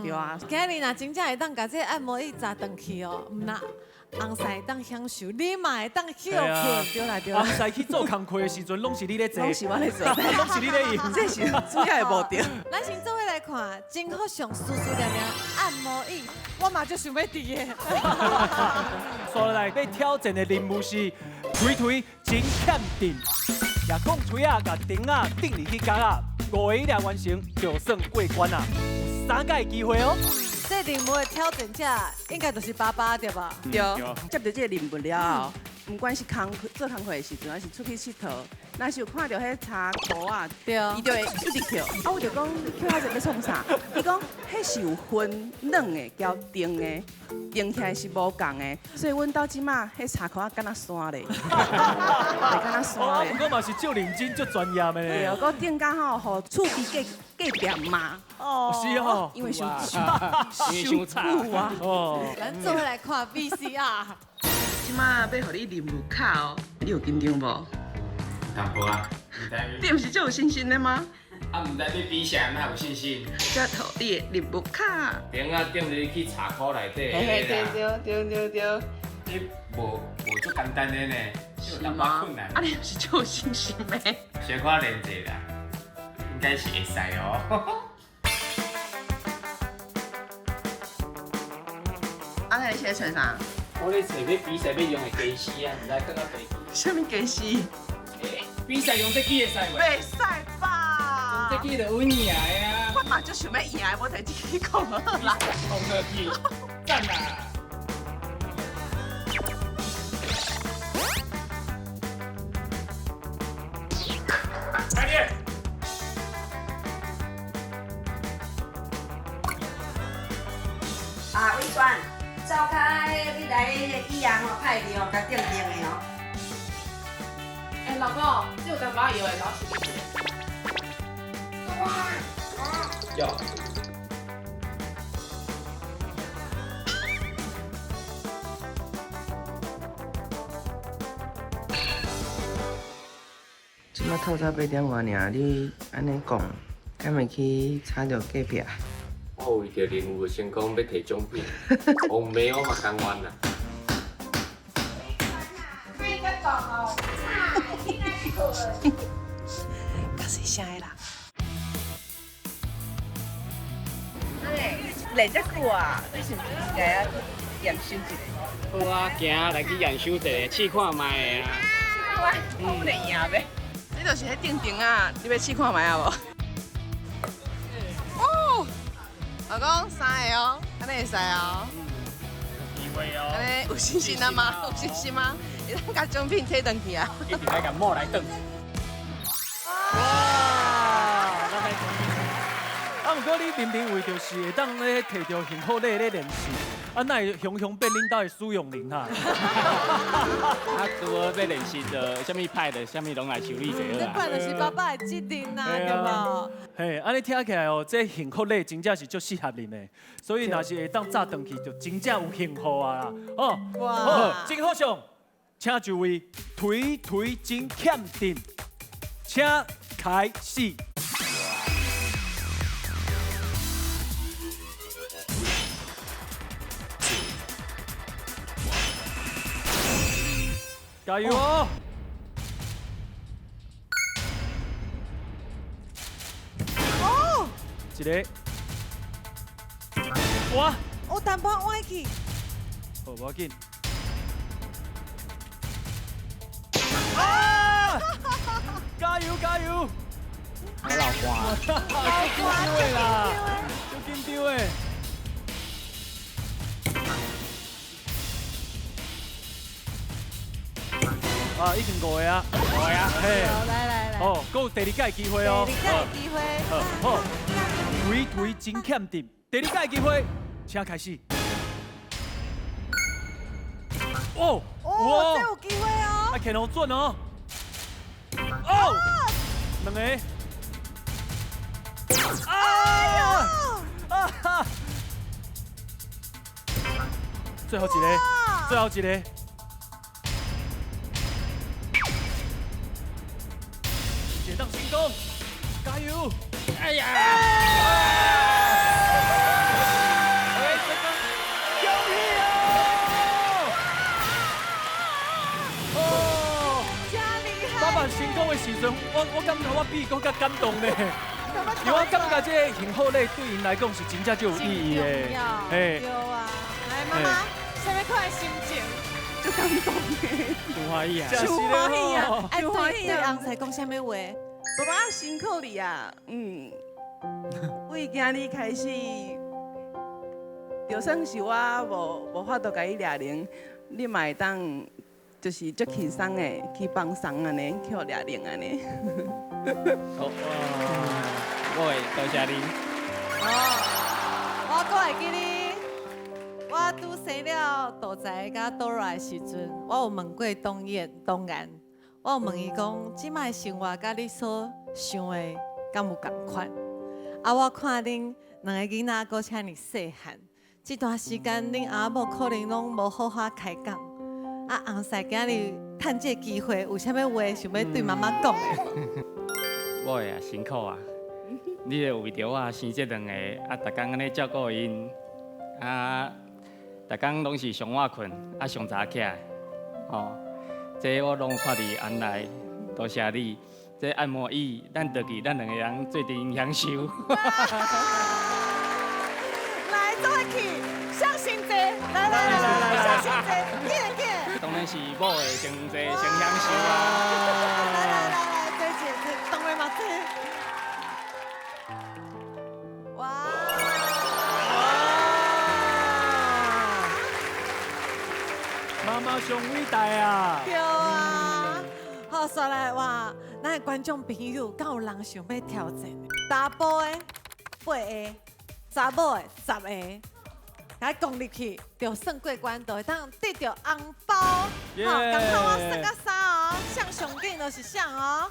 [SPEAKER 3] 对啊。
[SPEAKER 2] 今日若真正会当甲这按摩椅砸转去哦，唔那。翁婿会当享受，你嘛会当休困，对啦。
[SPEAKER 1] 翁婿去做工课的时阵，拢是你咧做，
[SPEAKER 3] 拢是我咧做，
[SPEAKER 1] 拢是你咧用，
[SPEAKER 3] 这是主要的无对。
[SPEAKER 2] 咱先做伙来看，真好上舒舒凉凉按摩椅，我嘛就想要伫的。
[SPEAKER 1] 所来要挑战的任务是推真欠定，也讲推啊，甲钉啊钉入去角啊，5个以内完成就算过关啊，3届机会哦。
[SPEAKER 2] 这任务的挑战者应该就是爸爸对吧？
[SPEAKER 3] 对，接到这个任务了，不管是做工课的时阵，还是出去佚佗，若是有看到迄茶壶啊，
[SPEAKER 2] 对，
[SPEAKER 3] 伊就会一直捡。啊，我就讲捡遐济要创啥？伊讲迄是有分软的，交钉的。用起来是无共的，所以阮兜即马迄茶裤啊，敢若山咧，会敢若山咧。
[SPEAKER 1] 不过嘛是足认真、足专业的
[SPEAKER 3] 对，
[SPEAKER 1] 呢。
[SPEAKER 3] 我顶间吼，互厝边隔壁骂。
[SPEAKER 1] 哦，是哦，
[SPEAKER 3] 因为伤
[SPEAKER 11] 伤吵
[SPEAKER 3] 啊。
[SPEAKER 1] 哦，
[SPEAKER 2] 咱做伙来看 VCR。
[SPEAKER 3] 即马要互你临入卡哦，你有紧张无？
[SPEAKER 14] 淡薄啊，
[SPEAKER 3] 你毋是足有信心的吗？
[SPEAKER 11] 啊，唔知你比赛哪有信心？
[SPEAKER 3] 才互你的临入卡。
[SPEAKER 11] 顶啊顶入去茶库内底。
[SPEAKER 3] 对。
[SPEAKER 11] 你无足简单的呢，有淡薄困难。
[SPEAKER 3] 啊，你毋是足有信心的？
[SPEAKER 14] 小可练者啦，应该是会使哦。
[SPEAKER 3] 啊，那你现在穿啥？
[SPEAKER 11] 我咧找要比赛要用的机师啊，唔知搁到地区。
[SPEAKER 3] 什么机师？
[SPEAKER 11] 比赛用这机会使袂？
[SPEAKER 3] 袂使吧？
[SPEAKER 11] 用这机就稳赢的啊！
[SPEAKER 3] 我嘛就想要赢的，我摕这机讲好啦。
[SPEAKER 11] 讲落去，赞啦！快点！
[SPEAKER 15] 啊，伟川，走开！你来迄椅啊吼，派你哦，甲定定的哦。
[SPEAKER 8] 老公，这有淡薄油的，老洗一点。
[SPEAKER 11] 有。
[SPEAKER 3] 即马透早8点外尔，你安尼讲，敢会去吵着隔壁？
[SPEAKER 11] 我为着任务成功要摕奖品，红梅我嘛甘愿啦。
[SPEAKER 8] 你个讲哦，
[SPEAKER 3] 较细声的啦。练遮久啊，你是毋是应该啊验收一个？
[SPEAKER 11] 好啊，行来去验收一个，试看卖的啊。
[SPEAKER 3] 我会赢呗。你就是迄定定啊，你要试看卖啊无？哦，老公3个哦，安尼会使哦。
[SPEAKER 11] 机会哦。
[SPEAKER 3] 安尼有信心啊吗？有信心吗？会当甲奖品摕转去啊？
[SPEAKER 11] 一定来甲摸来转。
[SPEAKER 1] 哇！啊，不过你明明为着是会当咧摕着幸福类咧练习，啊，那会雄雄变恁兜的苏永林哈？
[SPEAKER 11] 啊，拄好要练习着什么派的，什么拢来修理就好
[SPEAKER 2] 这办就是爸爸的责任啊，对无？
[SPEAKER 1] 嘿，安尼听起来哦，这幸福类真正是足适合恁的，所以若是会当早回去，就真正有幸福啊啦！哦，好，真好上，请就位推真欠定，请开始。加油哦！
[SPEAKER 2] 哦，
[SPEAKER 1] 一个，哇！
[SPEAKER 2] 有淡薄歪去。
[SPEAKER 1] 好，无要紧。啊！加油加油！
[SPEAKER 11] 好老花，
[SPEAKER 1] 好紧张的啦，就紧张的。啊，已经5个啊，5个啊，嘿，
[SPEAKER 2] 来，
[SPEAKER 1] 哦，还有第2届机会哦，
[SPEAKER 2] 第2届机会，
[SPEAKER 1] 好，推真欠定，第2届机会，请开始。哦，
[SPEAKER 2] 这有机会哦，
[SPEAKER 1] 啊，看好准哦，哦，2个，啊，最后一个，最后一个。解当成功，加油！哎呀！恭喜哦！哦，
[SPEAKER 2] 真厉害！
[SPEAKER 1] 爸爸成功的时阵，我感觉我比更加感动呢。因为我感觉这个幸福类对因来讲是真正就有意义的。
[SPEAKER 2] 哎，对啊！来，妈妈，什么款心情？
[SPEAKER 3] 就感动的，
[SPEAKER 11] 真欢喜啊！
[SPEAKER 2] 真欢喜啊！哎，对翁婿讲什么话？
[SPEAKER 3] 爸爸辛苦你啊，为今日开始，就算是我无法度甲伊掠零，你嘛会当就是足轻松的去放松安尼，去掠零安尼。
[SPEAKER 11] 好，我会多谢你。
[SPEAKER 2] 哦，我搁会记你，我拄生了大仔甲 Dora 的时阵，我有问过东然，我有问伊讲，即摆生活甲你所想的敢有共款？啊，我看恁两个囡仔搁且尼细汉，这段时间恁阿某可能拢无好好开讲。啊，后世今日趁这机会，有啥物话想要对妈妈讲的？
[SPEAKER 18] 我呀辛苦啊！你就为着我生这两个，啊，逐工安尼照顾因，啊，逐工拢是上晚困，啊上早起来，吼，这我拢看伫眼内，多谢你。这按摩椅，咱就记咱两个人做阵享受。
[SPEAKER 2] 来，做伙去，相信这，来，相信这，见。
[SPEAKER 18] 当然是某的先坐先享受啊！
[SPEAKER 2] 来，这当然嘛这。哇！
[SPEAKER 1] 妈妈上伟大啊！
[SPEAKER 2] 对啊，好，刷来哇，咱的观众朋友，敢有人想要挑战？查甫的8个，查某的10个。来讲入去，就算过关，就会当得到红包。好，刚好我算到3哦，向上紧就是向哦。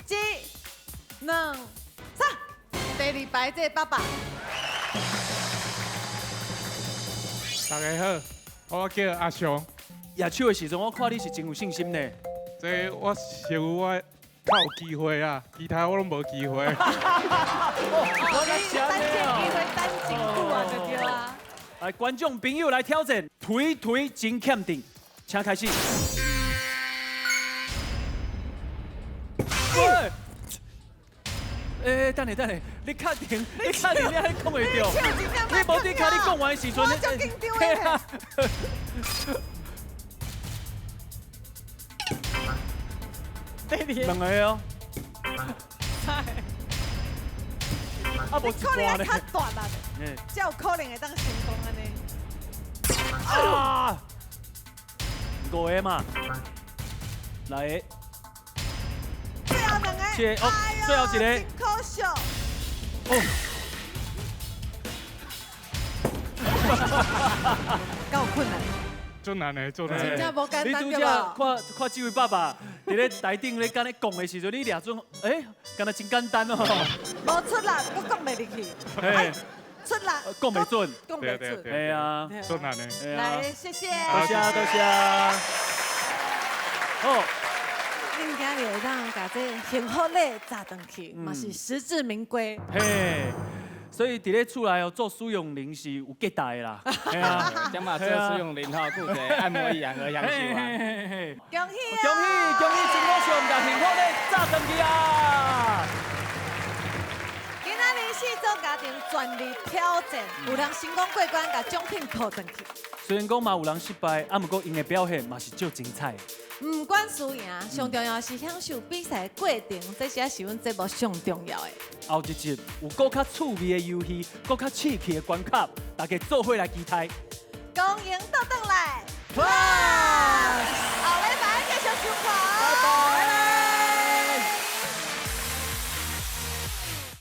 [SPEAKER 2] 1、2、3，第2排这爸爸。
[SPEAKER 19] 大家好，我叫阿雄。
[SPEAKER 1] 野手的时阵，我看你是真有信心呢。
[SPEAKER 19] 这我想我较有机会啊，其他我拢无机会。
[SPEAKER 2] 我等这机会等真久啊，就对啊。
[SPEAKER 1] 来，观众朋友来挑战，推真欠定，请开始。等下，你确定你安尼讲会着？你无伫卡你讲完的时阵，
[SPEAKER 2] 我就紧张的。
[SPEAKER 1] 两个哦。
[SPEAKER 2] 啊，无可能较大啦，才有可能会当成功安尼。
[SPEAKER 1] 啊，5个嘛，来，
[SPEAKER 2] 最后2个，
[SPEAKER 1] 最后一个，
[SPEAKER 2] 真可惜。哦，够困难。
[SPEAKER 19] 做难的，做难的。
[SPEAKER 2] 真正无简单
[SPEAKER 1] 对吧？看这位爸爸伫咧台顶咧跟你讲的时阵，你抓准，敢若真简单哦。
[SPEAKER 2] 无出力，我讲袂入去。出力，
[SPEAKER 1] 讲袂准。
[SPEAKER 2] 讲袂准。
[SPEAKER 1] 系啊，
[SPEAKER 19] 做难的。
[SPEAKER 2] 来，谢谢。
[SPEAKER 1] 多谢。好。
[SPEAKER 2] 恁今日会当把这幸福礼砸转去，嘛是实至名归。
[SPEAKER 1] 嘿。所以伫咧厝内哦做使用零是有结大的啦，系啊，
[SPEAKER 18] 今嘛做使用零吼，顾者按摩椅样个享受啊！
[SPEAKER 2] 恭喜啊！
[SPEAKER 1] 真好笑，甲幸福咧炸转去啊！
[SPEAKER 2] 今仔日4组家庭全力挑战，有人成功过关，甲奖品抱转去。
[SPEAKER 1] 虽然讲嘛有人失败，啊，不过因的表现嘛是足精彩。
[SPEAKER 2] 唔管输赢，上重要是享受比赛过程，这才是阮节目上重要的。
[SPEAKER 1] 后一集有更较趣味的游戏，更较刺激的关卡，大家做伙来期待。
[SPEAKER 2] 恭迎倒转来，哇！